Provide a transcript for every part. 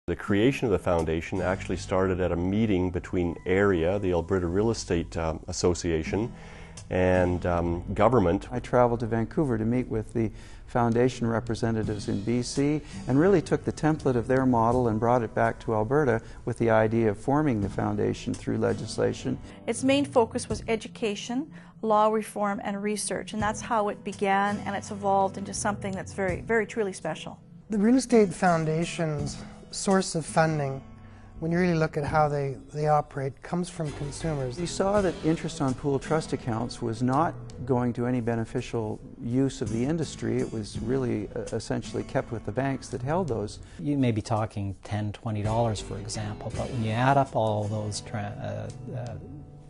The creation of the foundation actually started at a meeting between AREF, the Alberta Real Estate Association, and government. I traveled to Vancouver to meet with the foundation representatives in BC and really took the template of their model and brought it back to Alberta with the idea of forming the foundation through legislation. Its main focus was education, law reform, and research, and that's how it began, and it's evolved into something that's very, very truly special. The Real Estate Foundation's source of funding, when you really look at how they operate, comes from consumers. We saw that interest on pooled trust accounts was not going to any beneficial use of the industry. It was really essentially kept with the banks that held those. You may be talking $10, $20, for example, but when you add up all those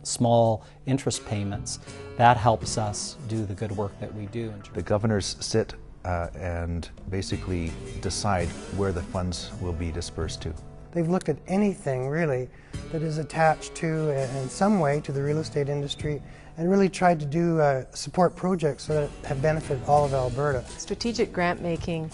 small interest payments, that helps us do the good work that we do. The governors sit and basically decide where the funds will be dispersed to. They've looked at anything really that is attached to in some way to the real estate industry and really tried to do support projects that have benefited all of Alberta. Strategic grant making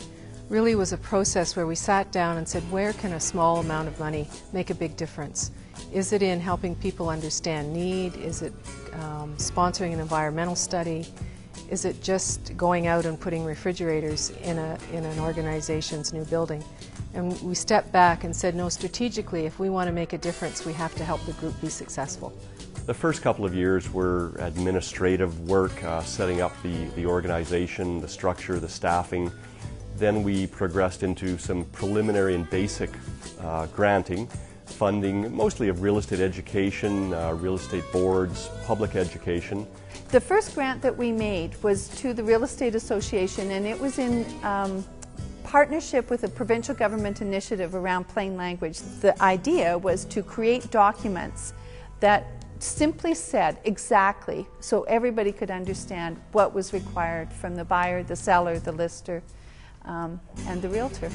really was a process where we sat down and said, where can a small amount of money make a big difference? Is it in helping people understand need? Is it sponsoring an environmental study? Is it just going out and putting refrigerators in an organization's new building? And we stepped back and said, no, strategically, if we want to make a difference, we have to help the group be successful. The first couple of years were administrative work, setting up the organization, the structure, the staffing. Then we progressed into some preliminary and basic granting, funding mostly of real estate education, real estate boards, public education. The first grant that we made was to the Real Estate Association, and it was in partnership with a provincial government initiative around plain language. The idea was to create documents that simply said exactly, so everybody could understand what was required from the buyer, the seller, the lister, and the realtor.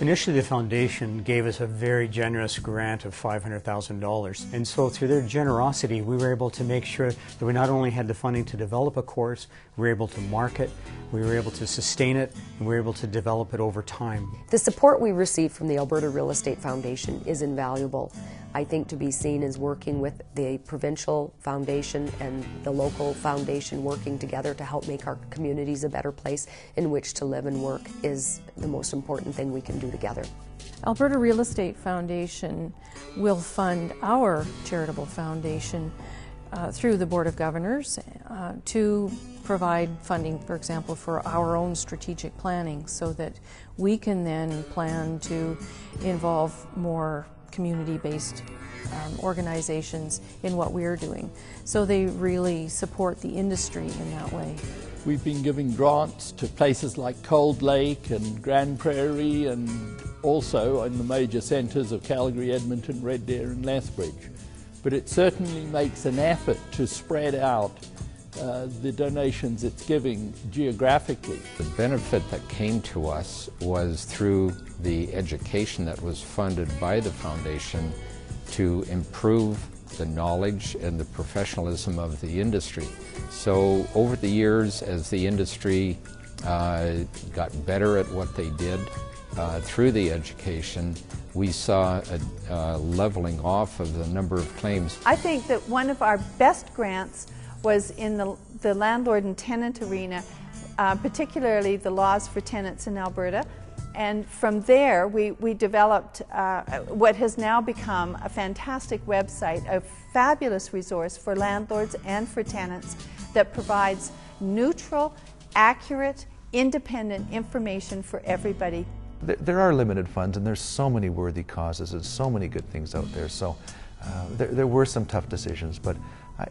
Initially, the foundation gave us a very generous grant of $500,000, and so through their generosity we were able to make sure that we not only had the funding to develop a course, we were able to market, we were able to sustain it, and we were able to develop it over time. The support we receive from the Alberta Real Estate Foundation is invaluable. I think to be seen as working with the provincial foundation and the local foundation working together to help make our communities a better place in which to live and work is the most important thing we can do together. Alberta Real Estate Foundation will fund our charitable foundation through the Board of Governors to provide funding, for example, for our own strategic planning so that we can then plan to involve more community-based organizations in what we're doing. So they really support the industry in that way. We've been giving grants to places like Cold Lake and Grand Prairie and also in the major centres of Calgary, Edmonton, Red Deer and Lethbridge. But it certainly makes an effort to spread out the donations it's giving geographically. The benefit that came to us was through the education that was funded by the foundation to improve the knowledge and the professionalism of the industry. So over the years, as the industry got better at what they did through the education, we saw a leveling off of the number of claims. I think that one of our best grants was in the landlord and tenant arena, particularly the laws for tenants in Alberta. And from there, we developed what has now become a fantastic website, a fabulous resource for landlords and for tenants that provides neutral, accurate, independent information for everybody. There are limited funds and there's so many worthy causes and so many good things out there. So there were some tough decisions, but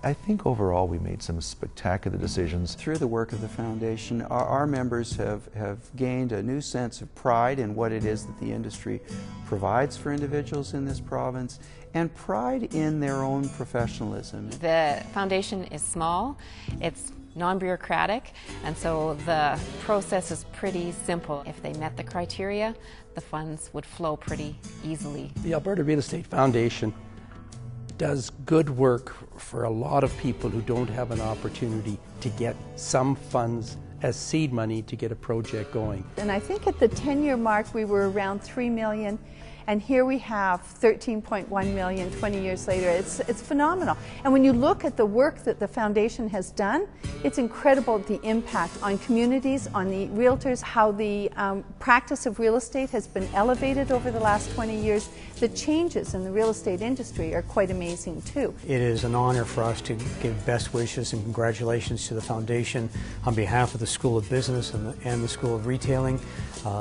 I think overall we made some spectacular decisions. Through the work of the foundation, our members have gained a new sense of pride in what it is that the industry provides for individuals in this province and pride in their own professionalism. The foundation is small, it's non-bureaucratic, and so the process is pretty simple. If they met the criteria, the funds would flow pretty easily. The Alberta Real Estate Foundation does good work for a lot of people who don't have an opportunity to get some funds as seed money to get a project going. And I think at the 10-year mark we were around $3 million, And here we have 13.1 million 20 years later. It's phenomenal. And when you look at the work that the foundation has done, it's incredible the impact on communities, on the realtors, how the practice of real estate has been elevated over the last 20 years. The changes in the real estate industry are quite amazing too. It is an honor for us to give best wishes and congratulations to the foundation on behalf of the School of Business and the School of Retailing.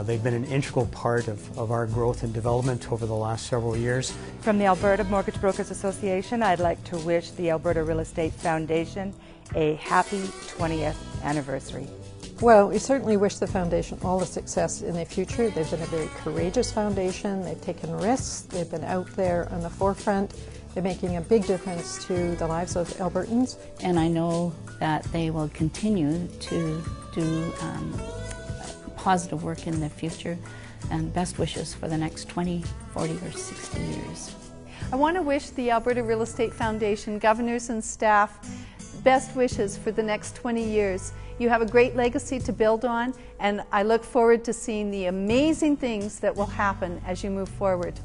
They've been an integral part of our growth and development over the last several years. From the Alberta Mortgage Brokers Association, I'd like to wish the Alberta Real Estate Foundation a happy 20th anniversary. Well, we certainly wish the foundation all the success in the future. They've been a very courageous foundation. They've taken risks. They've been out there on the forefront. They're making a big difference to the lives of Albertans. And I know that they will continue to do positive work in the future, and best wishes for the next 20, 40 or 60 years. I want to wish the Alberta Real Estate Foundation, governors and staff, best wishes for the next 20 years. You have a great legacy to build on, and I look forward to seeing the amazing things that will happen as you move forward.